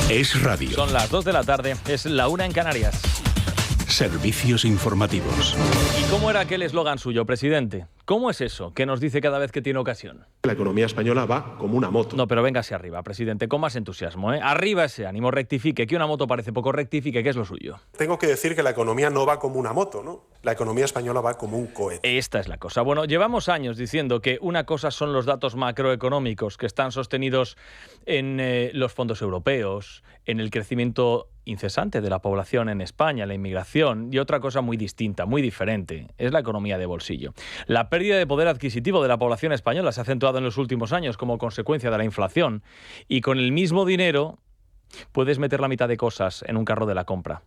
Es radio. Son las 2 de la tarde, es la 1 en Canarias. Servicios informativos. ¿Y cómo era aquel eslogan suyo, presidente? ¿Cómo es eso que nos dice cada vez que tiene ocasión? La economía española va como una moto. No, pero venga hacia arriba, presidente, con más entusiasmo, ¿eh? Arriba ese ánimo, rectifique, que una moto parece poco, rectifique, que es lo suyo. Tengo que decir que la economía no va como una moto, ¿no? La economía española va como un cohete. Esta es la cosa. Bueno, llevamos años diciendo que una cosa son los datos macroeconómicos que están sostenidos en los fondos europeos, en el crecimiento incesante de la población en España, la inmigración, y otra cosa muy distinta, muy diferente, es la economía de bolsillo. La pérdida de poder adquisitivo de la población española se ha acentuado en los últimos años como consecuencia de la inflación, y con el mismo dinero puedes meter la mitad de cosas en un carro de la compra.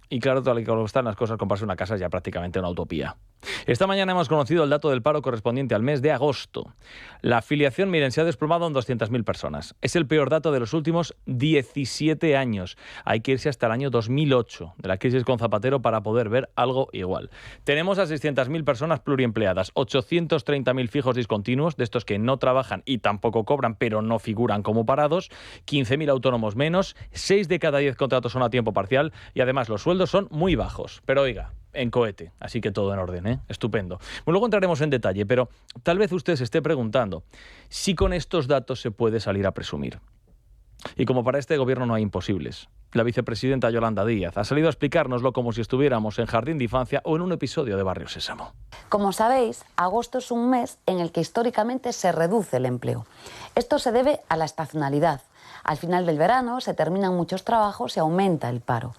Y claro, tal y como están las cosas, comprarse una casa es ya prácticamente una utopía. Esta mañana hemos conocido el dato del paro correspondiente al mes de agosto. La afiliación, miren, se ha desplomado en 200.000 personas. Es el peor dato de los últimos 17 años. Hay que irse hasta el año 2008, de la crisis con Zapatero, para poder ver algo igual. Tenemos a 600.000 personas pluriempleadas, 830.000 fijos discontinuos, de estos que no trabajan y tampoco cobran, pero no figuran como parados, 15.000 autónomos menos, 6 de cada 10 contratos son a tiempo parcial y además los sueldos son muy bajos. Pero oiga, en cohete, así que todo en orden, ¿eh? Estupendo. Bueno, luego entraremos en detalle, pero tal vez usted se esté preguntando si con estos datos se puede salir a presumir. Y como para este gobierno no hay imposibles, la vicepresidenta Yolanda Díaz ha salido a explicárnoslo como si estuviéramos en Jardín de Infancia o en un episodio de Barrio Sésamo. Como sabéis, agosto es un mes en el que históricamente se reduce el empleo. Esto se debe a la estacionalidad. Al final del verano se terminan muchos trabajos y aumenta el paro.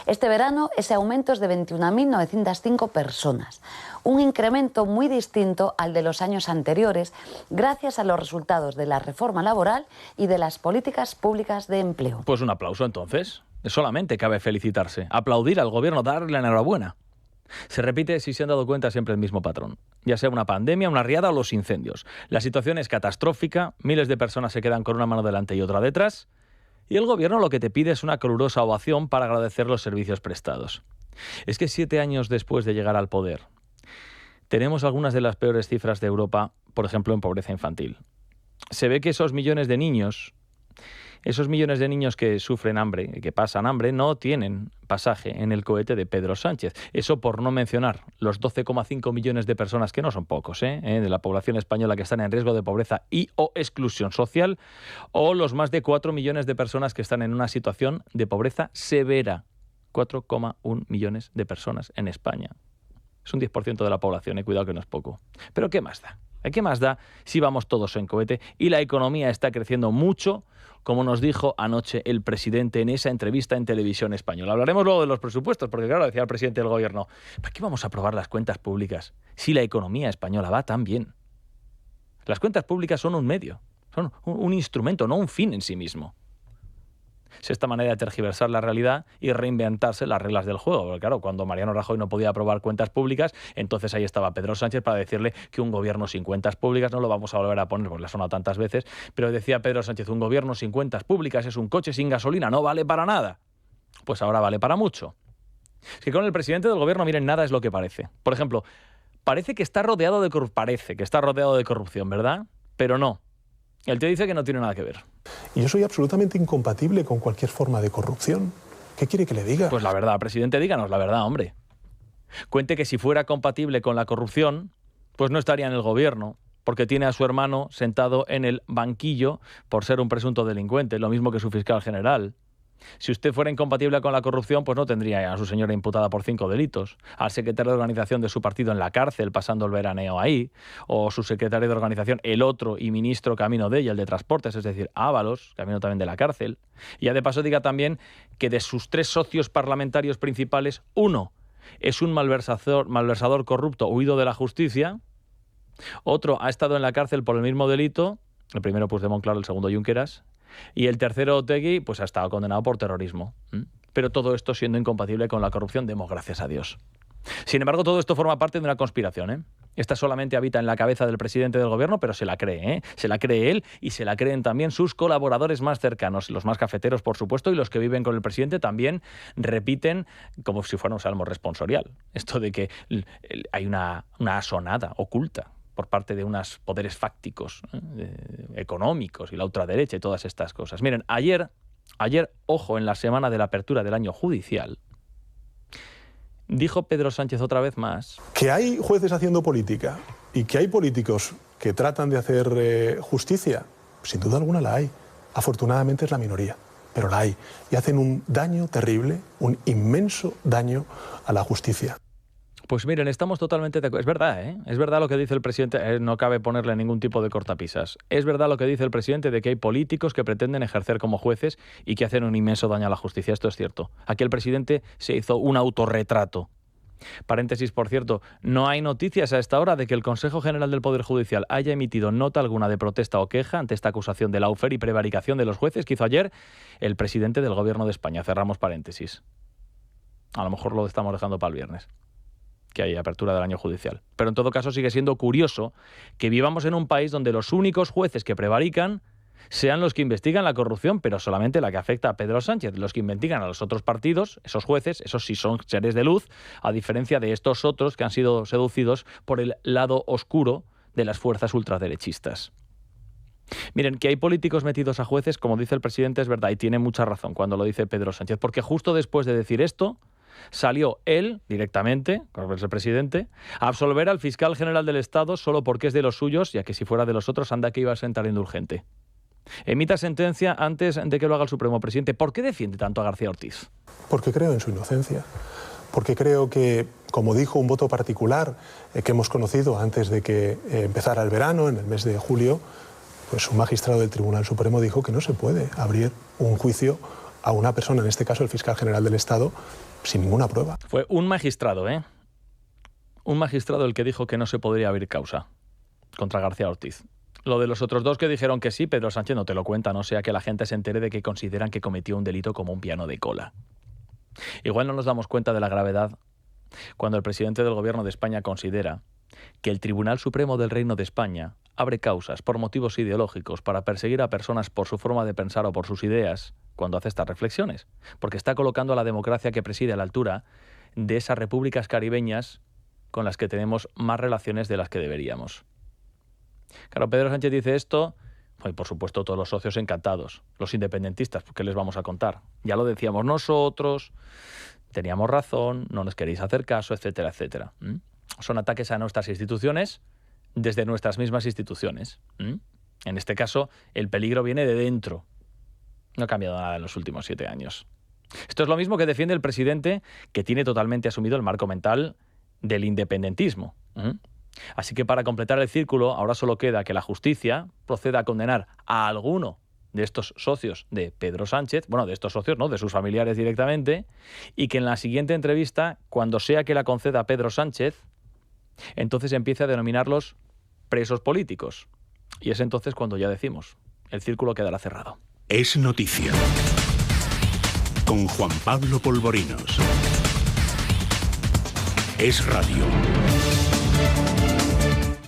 Este verano ese aumento es de 21.905 personas, un incremento muy distinto al de los años anteriores gracias a los resultados de la reforma laboral y de las políticas públicas de empleo. Pues un aplauso entonces. Solamente cabe felicitarse, aplaudir al gobierno, darle la enhorabuena. Se repite, si se han dado cuenta, siempre el mismo patrón. Ya sea una pandemia, una riada o los incendios. La situación es catastrófica, miles de personas se quedan con una mano delante y otra detrás, y el gobierno lo que te pide es una calurosa ovación para agradecer los servicios prestados. Es que 7 años después de llegar al poder, tenemos algunas de las peores cifras de Europa, por ejemplo, en pobreza infantil. Se ve que esos millones de niños que sufren hambre, que pasan hambre, no tienen pasaje en el cohete de Pedro Sánchez. Eso por no mencionar los 12,5 millones de personas, que no son pocos, de la población española que están en riesgo de pobreza y o exclusión social, o los más de 4 millones de personas que están en una situación de pobreza severa. 4,1 millones de personas en España. Es un 10% de la población, cuidado que no es poco. Pero ¿qué más da? ¿Qué más da si vamos todos en cohete y la economía está creciendo mucho, como nos dijo anoche el presidente en esa entrevista en Televisión Española? Hablaremos luego de los presupuestos, porque claro, decía el presidente del gobierno, ¿para qué vamos a aprobar las cuentas públicas si la economía española va tan bien? Las cuentas públicas son un medio, son un instrumento, no un fin en sí mismo. Es esta manera de tergiversar la realidad y reinventarse las reglas del juego. Porque claro, cuando Mariano Rajoy no podía aprobar cuentas públicas, entonces ahí estaba Pedro Sánchez para decirle que un gobierno sin cuentas públicas, no lo vamos a volver a poner porque le ha sonado tantas veces, pero decía Pedro Sánchez, un gobierno sin cuentas públicas es un coche sin gasolina, no vale para nada. Pues ahora vale para mucho. Es que con el presidente del gobierno, miren, nada es lo que parece. Por ejemplo, parece que está rodeado de corrupción, ¿verdad? Pero no. El tío dice que no tiene nada que ver. Y yo soy absolutamente incompatible con cualquier forma de corrupción. ¿Qué quiere que le diga? Pues la verdad, presidente, díganos la verdad, hombre. Cuente que si fuera compatible con la corrupción, pues no estaría en el gobierno, porque tiene a su hermano sentado en el banquillo por ser un presunto delincuente, lo mismo que su fiscal general. Si usted fuera incompatible con la corrupción, pues no tendría a su señora imputada por 5 delitos, al secretario de organización de su partido en la cárcel, pasando el veraneo ahí, o su secretario de organización, el otro y ministro camino de ella, el de transportes, es decir, Ábalos, camino también de la cárcel. Y ya de paso diga también que de sus 3 socios parlamentarios principales, uno es un malversador corrupto huido de la justicia, otro ha estado en la cárcel por el mismo delito, el primero Puigdemont, claro, el segundo Junqueras, y el tercero, Otegi, pues ha estado condenado por terrorismo. Pero todo esto siendo incompatible con la corrupción, demos gracias a Dios. Sin embargo, todo esto forma parte de una conspiración, Esta solamente habita en la cabeza del presidente del gobierno, pero se la cree, Se la cree él y se la creen también sus colaboradores más cercanos, los más cafeteros, por supuesto, y los que viven con el presidente también repiten como si fuera un salmo responsorial. Esto de que hay una asonada oculta por parte de unos poderes fácticos, económicos y la ultraderecha y todas estas cosas. Miren, ayer Ayer, ojo, en la semana de la apertura del año judicial, dijo Pedro Sánchez otra vez más que hay jueces haciendo política y que hay políticos que tratan de hacer justicia, sin duda alguna la hay. Afortunadamente es la minoría, pero la hay. Y hacen un daño terrible, un inmenso daño a la justicia. Pues miren, estamos totalmente de acuerdo. Es verdad, ¿eh? Es verdad lo que dice el presidente. No cabe ponerle ningún tipo de cortapisas. Es verdad lo que dice el presidente de que hay políticos que pretenden ejercer como jueces y que hacen un inmenso daño a la justicia. Esto es cierto. Aquí el presidente se hizo un autorretrato. Paréntesis, por cierto, no hay noticias a esta hora de que el Consejo General del Poder Judicial haya emitido nota alguna de protesta o queja ante esta acusación de lawfare y prevaricación de los jueces que hizo ayer el presidente del Gobierno de España. Cerramos paréntesis. A lo mejor lo estamos dejando para el viernes, que hay apertura del año judicial. Pero en todo caso sigue siendo curioso que vivamos en un país donde los únicos jueces que prevarican sean los que investigan la corrupción, pero solamente la que afecta a Pedro Sánchez. Los que investigan a los otros partidos, esos jueces, esos sí son seres de luz, a diferencia de estos otros que han sido seducidos por el lado oscuro de las fuerzas ultraderechistas. Miren, que hay políticos metidos a jueces, como dice el presidente, es verdad, y tiene mucha razón cuando lo dice Pedro Sánchez, porque justo después de decir esto, salió él, directamente, como es el presidente, a absolver al fiscal general del Estado solo porque es de los suyos, ya que si fuera de los otros, anda que iba a sentar indulgente. Emita sentencia antes de que lo haga el Supremo. Presidente, ¿por qué defiende tanto a García Ortiz? Porque creo en su inocencia. Porque creo que, como dijo un voto particular que hemos conocido antes de que empezara el verano, en el mes de julio, pues un magistrado del Tribunal Supremo dijo que no se puede abrir un juicio a una persona, en este caso el fiscal general del Estado, sin ninguna prueba. Fue un magistrado, ¿eh? Un magistrado el que dijo que no se podría abrir causa contra García Ortiz. Lo de los otros dos que dijeron que sí, Pedro Sánchez no te lo cuenta, no sea que la gente se entere de que consideran que cometió un delito como un piano de cola. Igual no nos damos cuenta de la gravedad cuando el presidente del Gobierno de España considera que el Tribunal Supremo del Reino de España abre causas por motivos ideológicos para perseguir a personas por su forma de pensar o por sus ideas cuando hace estas reflexiones, porque está colocando a la democracia que preside a la altura de esas repúblicas caribeñas con las que tenemos más relaciones de las que deberíamos. Claro, Pedro Sánchez dice esto, y por supuesto todos los socios encantados, los independentistas, ¿qué les vamos a contar? Ya lo decíamos nosotros, teníamos razón, no nos queréis hacer caso, etcétera, etcétera. Son ataques a nuestras instituciones desde nuestras mismas instituciones. En este caso, el peligro viene de dentro. No ha cambiado nada en los últimos 7 años. Esto es lo mismo que defiende el presidente, que tiene totalmente asumido el marco mental del independentismo. Así que para completar el círculo, ahora solo queda que la justicia proceda a condenar a alguno de estos socios de Pedro Sánchez, bueno, de estos socios, no, de sus familiares directamente, y que en la siguiente entrevista, cuando sea que la conceda Pedro Sánchez, entonces empiece a denominarlos presos políticos. Y es entonces cuando ya decimos, el círculo quedará cerrado. Es noticia. Con Juan Pablo Polvorinos. Es radio.